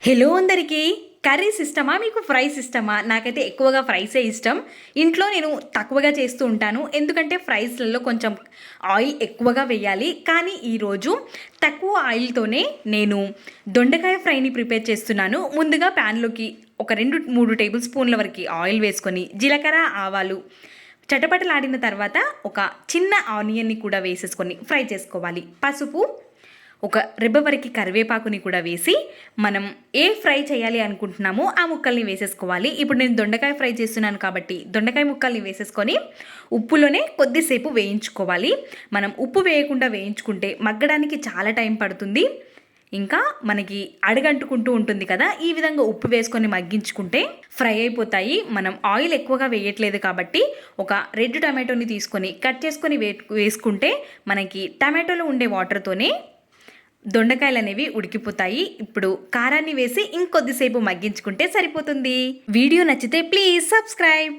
Hello అందరికీ. Curries ఇష్టమా మీకు ఫ్రైస్ ఇష్టమా? నాకైతే ఎక్కువగా ఫ్రైసే ఇష్టం. ఇంట్లో నేను తక్కువగా చేస్తూ ఉంటాను. ఎందుకంటే ఫ్రైస్‌లలో కొంచెం ఆయిల్ ఎక్కువగా వేయాలి. కానీ ఈరోజు తక్కువ ఆయిల్‌తోనే నేను దొండకాయ ఫ్రైని ప్రిపేర్ చేస్తున్నాను. ముందుగా ప్యాన్‌లోకి ఒక 2, 3 టేబుల్ స్పూన్ల వరకి ఆయిల్ వేసుకొని జీలకర్ర, ఆవాలు చటపటలాడిన తర్వాత ఒక చిన్న ఆనియన్‌ని కూడా వేసేసుకొని ఫ్రై చేసుకోవాలి. పసుపు, ఒక రెబ్బ వరకు కరివేపాకుని కూడా వేసి మనం ఏ ఫ్రై చేయాలి అనుకుంటున్నామో ఆ ముక్కల్ని వేసేసుకోవాలి. ఇప్పుడు నేను దొండకాయ ఫ్రై చేస్తున్నాను కాబట్టి దొండకాయ ముక్కల్ని వేసేసుకొని ఉప్పులోనే కొద్దిసేపు వేయించుకోవాలి. మనం ఉప్పు వేయకుండా వేయించుకుంటే మగ్గడానికి చాలా టైం పడుతుంది. ఇంకా మనకి అడుగంటుకుంటూ ఉంటుంది కదా, ఈ విధంగా ఉప్పు వేసుకొని మగ్గించుకుంటే ఫ్రై అయిపోతాయి. మనం ఆయిల్ ఎక్కువగా వేయట్లేదు కాబట్టి ఒక రెడ్ టమాటోని తీసుకొని కట్ చేసుకొని వేసుకుంటే మనకి టమాటోలో ఉండే వాటర్తోనే దొండకాయలు అనేవి ఉడికిపోతాయి. ఇప్పుడు కారాన్ని వేసి ఇంకొద్దిసేపు మగ్గించుకుంటే సరిపోతుంది. వీడియో నచ్చితే ప్లీజ్ సబ్స్క్రైబ్.